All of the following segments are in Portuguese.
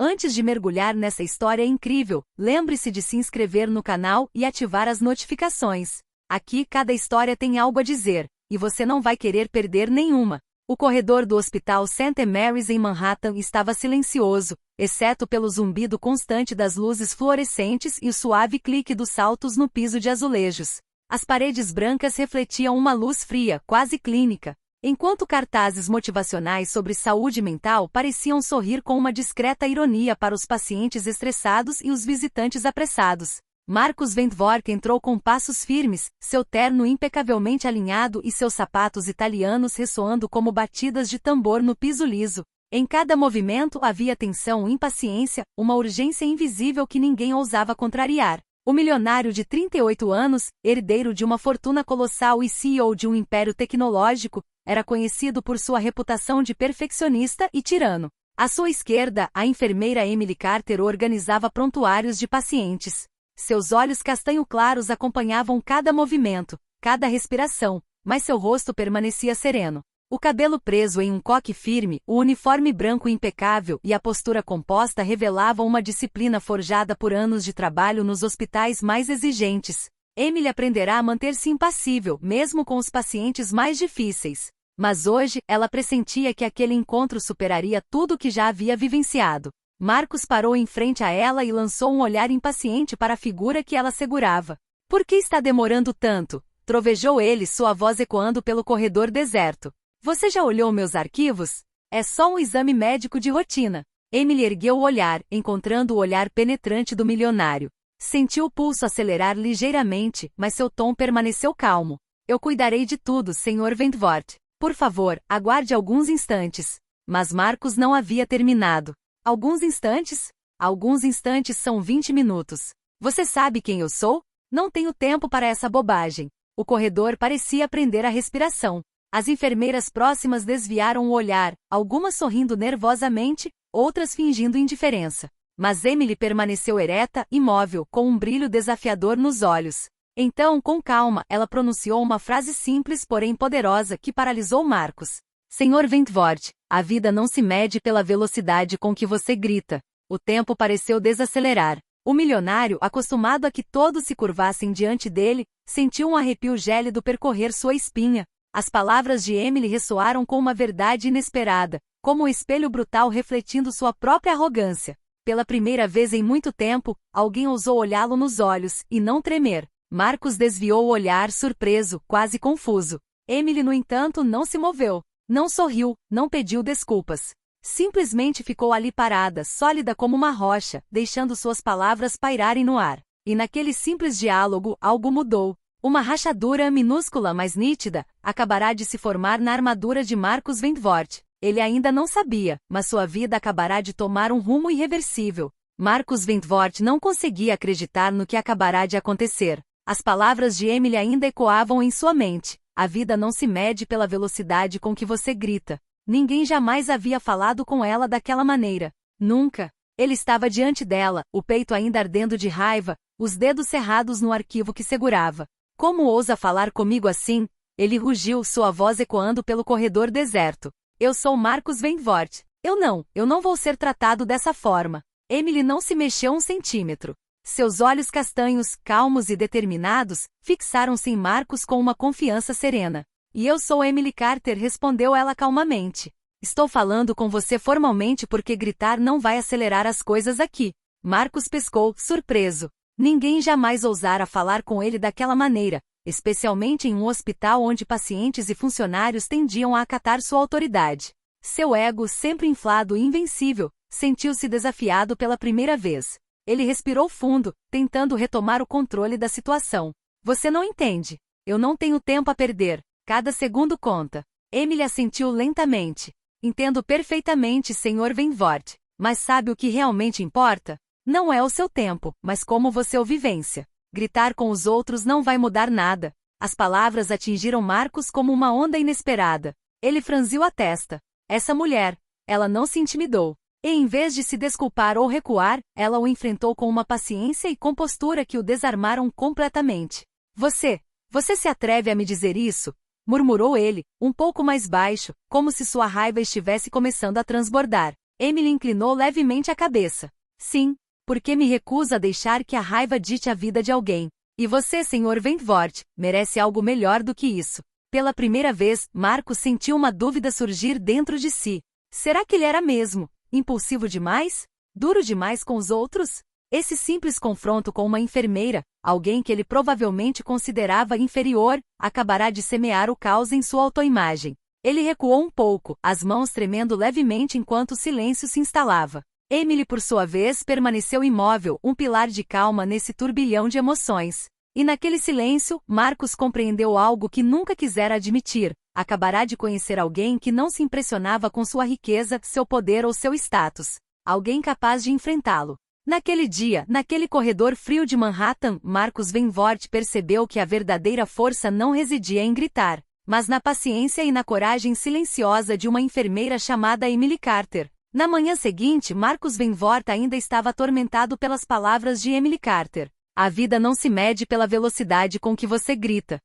Antes de mergulhar nessa história incrível, lembre-se de se inscrever no canal e ativar as notificações. Aqui cada história tem algo a dizer, e você não vai querer perder nenhuma. O corredor do Hospital St. Mary's em Manhattan estava silencioso, exceto pelo zumbido constante das luzes fluorescentes e o suave clique dos saltos no piso de azulejos. As paredes brancas refletiam uma luz fria, quase clínica, enquanto cartazes motivacionais sobre saúde mental pareciam sorrir com uma discreta ironia para os pacientes estressados e os visitantes apressados. Marcus Wentworth entrou com passos firmes, seu terno impecavelmente alinhado e seus sapatos italianos ressoando como batidas de tambor no piso liso. Em cada movimento havia tensão e impaciência, uma urgência invisível que ninguém ousava contrariar. O milionário de 38 anos, herdeiro de uma fortuna colossal e CEO de um império tecnológico, era conhecido por sua reputação de perfeccionista e tirano. À sua esquerda, a enfermeira Emily Carter organizava prontuários de pacientes. Seus olhos castanho claros acompanhavam cada movimento, cada respiração, mas seu rosto permanecia sereno. O cabelo preso em um coque firme, o uniforme branco impecável e a postura composta revelavam uma disciplina forjada por anos de trabalho nos hospitais mais exigentes. Emily aprenderá a manter-se impassível, mesmo com os pacientes mais difíceis. Mas hoje, ela pressentia que aquele encontro superaria tudo o que já havia vivenciado. Marcus parou em frente a ela e lançou um olhar impaciente para a figura que ela segurava. "Por que está demorando tanto?" trovejou ele, sua voz ecoando pelo corredor deserto. "Você já olhou meus arquivos? É só um exame médico de rotina." Emily ergueu o olhar, encontrando o olhar penetrante do milionário. Sentiu o pulso acelerar ligeiramente, mas seu tom permaneceu calmo. "Eu cuidarei de tudo, Sr. Wentworth. Por favor, aguarde alguns instantes." Mas Marcus não havia terminado. "Alguns instantes? Alguns instantes são 20 minutos. Você sabe quem eu sou? Não tenho tempo para essa bobagem." O corredor parecia prender a respiração. As enfermeiras próximas desviaram o olhar, algumas sorrindo nervosamente, outras fingindo indiferença. Mas Emily permaneceu ereta, imóvel, com um brilho desafiador nos olhos. Então, com calma, ela pronunciou uma frase simples porém poderosa que paralisou Marcus. "Sr. Wentworth, a vida não se mede pela velocidade com que você grita." O tempo pareceu desacelerar. O milionário, acostumado a que todos se curvassem diante dele, sentiu um arrepio gélido percorrer sua espinha. As palavras de Emily ressoaram com uma verdade inesperada, como um espelho brutal refletindo sua própria arrogância. Pela primeira vez em muito tempo, alguém ousou olhá-lo nos olhos, e não tremer. Marcus desviou o olhar surpreso, quase confuso. Emily, no entanto, não se moveu. Não sorriu, não pediu desculpas. Simplesmente ficou ali parada, sólida como uma rocha, deixando suas palavras pairarem no ar. E naquele simples diálogo, algo mudou. Uma rachadura minúscula, mas nítida, acabará de se formar na armadura de Marcus Wentworth. Ele ainda não sabia, mas sua vida acabará de tomar um rumo irreversível. Marcus Wentworth não conseguia acreditar no que acabará de acontecer. As palavras de Emily ainda ecoavam em sua mente. "A vida não se mede pela velocidade com que você grita." Ninguém jamais havia falado com ela daquela maneira. Nunca. Ele estava diante dela, o peito ainda ardendo de raiva, os dedos cerrados no arquivo que segurava. "Como ousa falar comigo assim?" Ele rugiu, sua voz ecoando pelo corredor deserto. "Eu sou Marcus Wentworth. Eu não vou ser tratado dessa forma." Emily não se mexeu um centímetro. Seus olhos castanhos, calmos e determinados, fixaram-se em Marcus com uma confiança serena. "E eu sou Emily Carter", respondeu ela calmamente. "Estou falando com você formalmente porque gritar não vai acelerar as coisas aqui." Marcus pescou, surpreso. Ninguém jamais ousara falar com ele daquela maneira, especialmente em um hospital onde pacientes e funcionários tendiam a acatar sua autoridade. Seu ego, sempre inflado e invencível, sentiu-se desafiado pela primeira vez. Ele respirou fundo, tentando retomar o controle da situação. "Você não entende. Eu não tenho tempo a perder. Cada segundo conta." Emily assentiu lentamente. "Entendo perfeitamente, Sr. Wentworth. Mas sabe o que realmente importa? Não é o seu tempo, mas como você o vivencia. Gritar com os outros não vai mudar nada." As palavras atingiram Marcus como uma onda inesperada. Ele franziu a testa. Essa mulher, ela não se intimidou. E em vez de se desculpar ou recuar, ela o enfrentou com uma paciência e compostura que o desarmaram completamente. Você se atreve a me dizer isso?" murmurou ele, um pouco mais baixo, como se sua raiva estivesse começando a transbordar. Emily inclinou levemente a cabeça. Sim, porque me recuso a deixar que a raiva dite a vida de alguém. E você, Sr. Wentworth, merece algo melhor do que isso. Pela primeira vez, Marcos sentiu uma dúvida surgir dentro de si. Será que ele era mesmo impulsivo demais? Duro demais com os outros? Esse simples confronto com uma enfermeira, alguém que ele provavelmente considerava inferior, acabará de semear o caos em sua autoimagem. Ele recuou um pouco, as mãos tremendo levemente enquanto o silêncio se instalava. Emily, por sua vez, permaneceu imóvel, um pilar de calma nesse turbilhão de emoções. E naquele silêncio, Marcos compreendeu algo que nunca quisera admitir. Acabará de conhecer alguém que não se impressionava com sua riqueza, seu poder ou seu status. Alguém capaz de enfrentá-lo. Naquele dia, naquele corredor frio de Manhattan, Marcos Wentworth percebeu que a verdadeira força não residia em gritar, mas na paciência e na coragem silenciosa de uma enfermeira chamada Emily Carter. Na manhã seguinte, Marcos Wentworth ainda estava atormentado pelas palavras de Emily Carter. A vida não se mede pela velocidade com que você grita.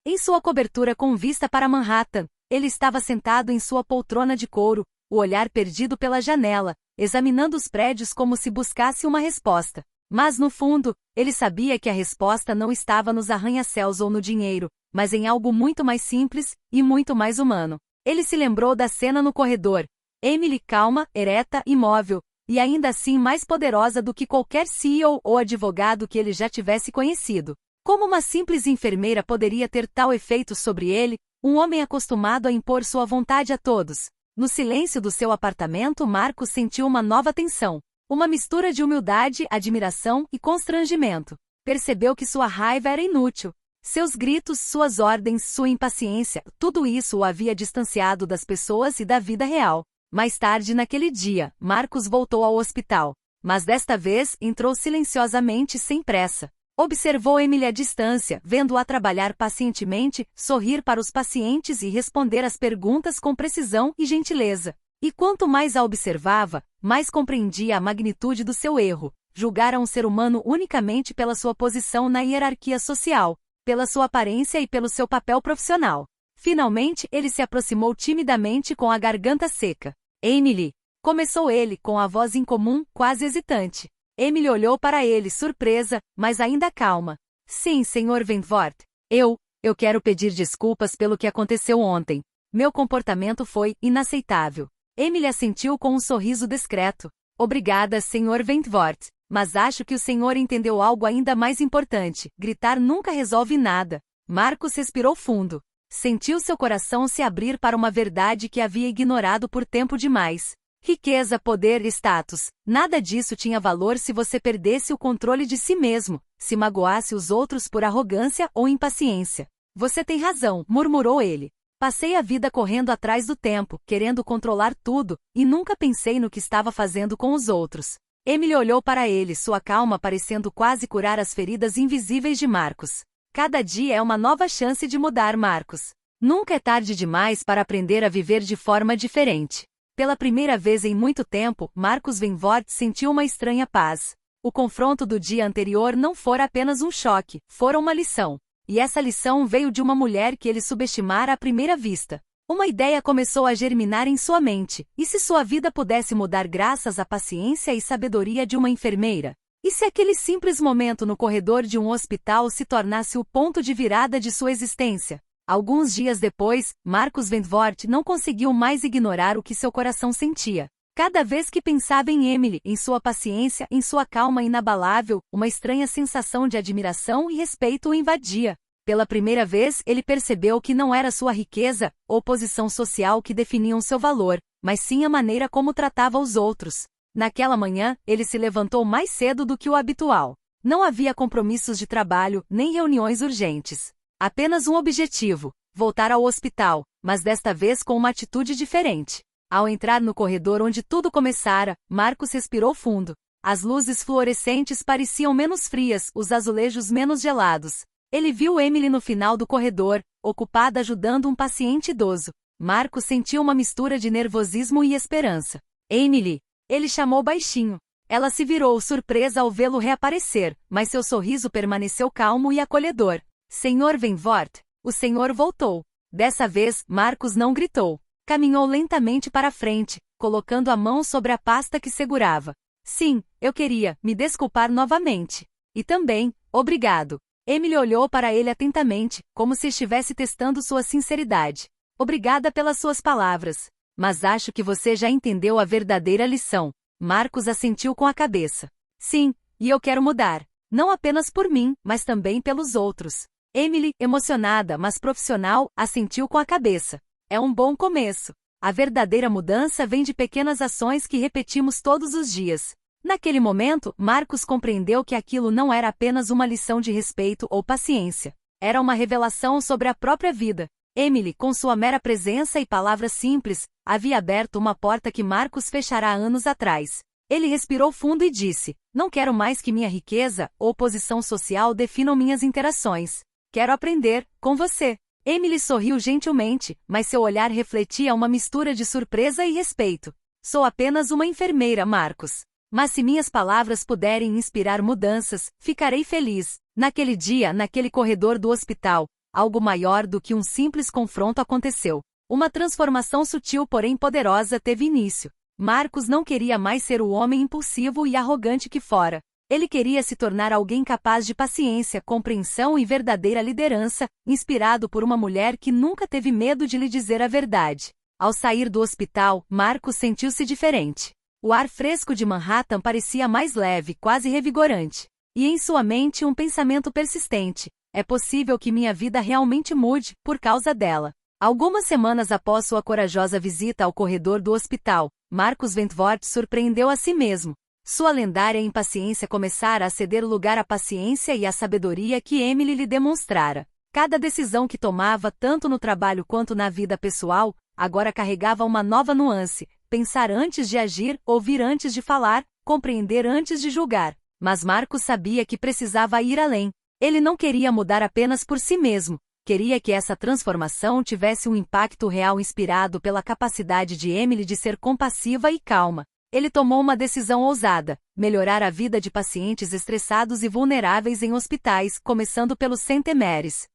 Em sua cobertura com vista para Manhattan, ele estava sentado em sua poltrona de couro, o olhar perdido pela janela, examinando os prédios como se buscasse uma resposta. Mas no fundo, ele sabia que a resposta não estava nos arranha-céus ou no dinheiro, mas em algo muito mais simples e muito mais humano. Ele se lembrou da cena no corredor. Emily calma, ereta, imóvel, e ainda assim mais poderosa do que qualquer CEO ou advogado que ele já tivesse conhecido. Como uma simples enfermeira poderia ter tal efeito sobre ele, um homem acostumado a impor sua vontade a todos? No silêncio do seu apartamento, Marcos sentiu uma nova tensão. Uma mistura de humildade, admiração e constrangimento. Percebeu que sua raiva era inútil. Seus gritos, suas ordens, sua impaciência, tudo isso o havia distanciado das pessoas e da vida real. Mais tarde naquele dia, Marcos voltou ao hospital. Mas desta vez, entrou silenciosamente sem pressa. Observou Emily à distância, vendo-a trabalhar pacientemente, sorrir para os pacientes e responder às perguntas com precisão e gentileza. E quanto mais a observava, mais compreendia a magnitude do seu erro. Julgara um ser humano unicamente pela sua posição na hierarquia social, pela sua aparência e pelo seu papel profissional. Finalmente, ele se aproximou timidamente com a garganta seca. Emily, começou ele com a voz incomum, quase hesitante. Emily olhou para ele, surpresa, mas ainda calma. Sim, Sr. Wentworth. Eu quero pedir desculpas pelo que aconteceu ontem. Meu comportamento foi inaceitável. Emily assentiu com um sorriso discreto. Obrigada, Sr. Wentworth. Mas acho que o senhor entendeu algo ainda mais importante. Gritar nunca resolve nada. Marcos respirou fundo. Sentiu seu coração se abrir para uma verdade que havia ignorado por tempo demais. Riqueza, poder, status. Nada disso tinha valor se você perdesse o controle de si mesmo, se magoasse os outros por arrogância ou impaciência. Você tem razão, murmurou ele. Passei a vida correndo atrás do tempo, querendo controlar tudo, e nunca pensei no que estava fazendo com os outros. Emily olhou para ele, sua calma parecendo quase curar as feridas invisíveis de Marcos. Cada dia é uma nova chance de mudar, Marcos. Nunca é tarde demais para aprender a viver de forma diferente. Pela primeira vez em muito tempo, Marcos Wentworth sentiu uma estranha paz. O confronto do dia anterior não fora apenas um choque, fora uma lição. E essa lição veio de uma mulher que ele subestimara à primeira vista. Uma ideia começou a germinar em sua mente. E se sua vida pudesse mudar graças à paciência e sabedoria de uma enfermeira? E se aquele simples momento no corredor de um hospital se tornasse o ponto de virada de sua existência? Alguns dias depois, Marcos Wentworth não conseguiu mais ignorar o que seu coração sentia. Cada vez que pensava em Emily, em sua paciência, em sua calma inabalável, uma estranha sensação de admiração e respeito o invadia. Pela primeira vez, ele percebeu que não era sua riqueza ou posição social que definiam seu valor, mas sim a maneira como tratava os outros. Naquela manhã, ele se levantou mais cedo do que o habitual. Não havia compromissos de trabalho, nem reuniões urgentes. Apenas um objetivo: voltar ao hospital, mas desta vez com uma atitude diferente. Ao entrar no corredor onde tudo começara, Marcos respirou fundo. As luzes fluorescentes pareciam menos frias, os azulejos menos gelados. Ele viu Emily no final do corredor, ocupada ajudando um paciente idoso. Marcos sentiu uma mistura de nervosismo e esperança. Emily! Ele chamou baixinho. Ela se virou surpresa ao vê-lo reaparecer, mas seu sorriso permaneceu calmo e acolhedor. Sr. Wentworth, o senhor voltou. Dessa vez, Marcos não gritou. Caminhou lentamente para a frente, colocando a mão sobre a pasta que segurava. Sim, eu queria me desculpar novamente. E também, obrigado. Emily olhou para ele atentamente, como se estivesse testando sua sinceridade. Obrigada pelas suas palavras. Mas acho que você já entendeu a verdadeira lição. Marcos assentiu com a cabeça. Sim, e eu quero mudar. Não apenas por mim, mas também pelos outros. Emily, emocionada, mas profissional, assentiu com a cabeça. É um bom começo. A verdadeira mudança vem de pequenas ações que repetimos todos os dias. Naquele momento, Marcos compreendeu que aquilo não era apenas uma lição de respeito ou paciência. Era uma revelação sobre a própria vida. Emily, com sua mera presença e palavras simples, havia aberto uma porta que Marcos fechara anos atrás. Ele respirou fundo e disse: não quero mais que minha riqueza ou posição social definam minhas interações. Quero aprender, com você. Emily sorriu gentilmente, mas seu olhar refletia uma mistura de surpresa e respeito. Sou apenas uma enfermeira, Marcos. Mas se minhas palavras puderem inspirar mudanças, ficarei feliz. Naquele dia, naquele corredor do hospital, algo maior do que um simples confronto aconteceu. Uma transformação sutil porém poderosa teve início. Marcos não queria mais ser o homem impulsivo e arrogante que fora. Ele queria se tornar alguém capaz de paciência, compreensão e verdadeira liderança, inspirado por uma mulher que nunca teve medo de lhe dizer a verdade. Ao sair do hospital, Marcos sentiu-se diferente. O ar fresco de Manhattan parecia mais leve, quase revigorante. E em sua mente um pensamento persistente: é possível que minha vida realmente mude, por causa dela. Algumas semanas após sua corajosa visita ao corredor do hospital, Marcos Wentworth surpreendeu a si mesmo. Sua lendária impaciência começara a ceder lugar à paciência e à sabedoria que Emily lhe demonstrara. Cada decisão que tomava, tanto no trabalho quanto na vida pessoal, agora carregava uma nova nuance: pensar antes de agir, ouvir antes de falar, compreender antes de julgar. Mas Marcos sabia que precisava ir além. Ele não queria mudar apenas por si mesmo. Queria que essa transformação tivesse um impacto real inspirado pela capacidade de Emily de ser compassiva e calma. Ele tomou uma decisão ousada: melhorar a vida de pacientes estressados e vulneráveis em hospitais, começando pelo St. Mary's.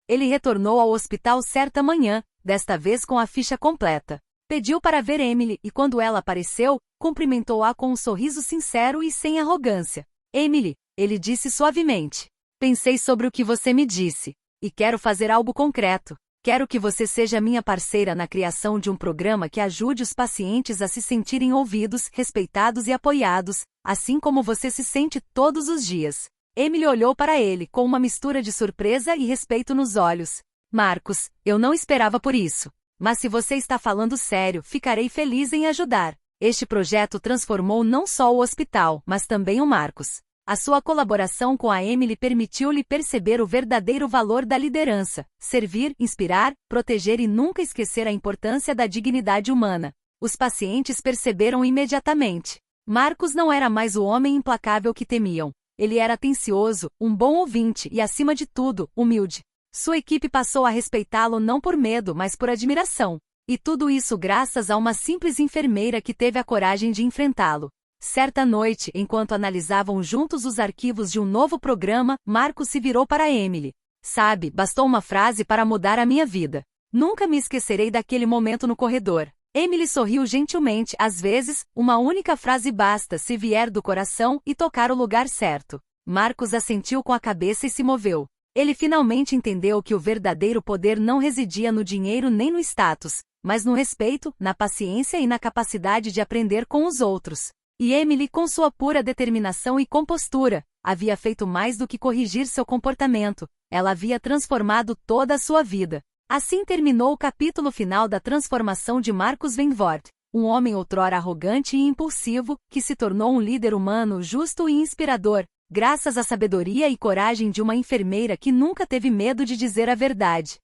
Ele retornou ao hospital certa manhã, desta vez com a ficha completa. Pediu para ver Emily e quando ela apareceu, cumprimentou-a com um sorriso sincero e sem arrogância. Emily, ele disse suavemente. Pensei sobre o que você me disse. E quero fazer algo concreto. Quero que você seja minha parceira na criação de um programa que ajude os pacientes a se sentirem ouvidos, respeitados e apoiados, assim como você se sente todos os dias. Emily olhou para ele com uma mistura de surpresa e respeito nos olhos. Marcos, eu não esperava por isso. Mas se você está falando sério, ficarei feliz em ajudar. Este projeto transformou não só o hospital, mas também o Marcos. A sua colaboração com a Emily permitiu-lhe perceber o verdadeiro valor da liderança: servir, inspirar, proteger e nunca esquecer a importância da dignidade humana. Os pacientes perceberam imediatamente. Marcos não era mais o homem implacável que temiam. Ele era atencioso, um bom ouvinte e, acima de tudo, humilde. Sua equipe passou a respeitá-lo não por medo, mas por admiração. E tudo isso graças a uma simples enfermeira que teve a coragem de enfrentá-lo. Certa noite, enquanto analisavam juntos os arquivos de um novo programa, Marcos se virou para Emily. Sabe, bastou uma frase para mudar a minha vida. Nunca me esquecerei daquele momento no corredor. Emily sorriu gentilmente. Às vezes, uma única frase basta se vier do coração e tocar o lugar certo. Marcos assentiu com a cabeça e se moveu. Ele finalmente entendeu que o verdadeiro poder não residia no dinheiro nem no status, mas no respeito, na paciência e na capacidade de aprender com os outros. E Emily, com sua pura determinação e compostura, havia feito mais do que corrigir seu comportamento. Ela havia transformado toda a sua vida. Assim terminou o capítulo final da transformação de Marcos Wentworth, um homem outrora arrogante e impulsivo, que se tornou um líder humano justo e inspirador, graças à sabedoria e coragem de uma enfermeira que nunca teve medo de dizer a verdade.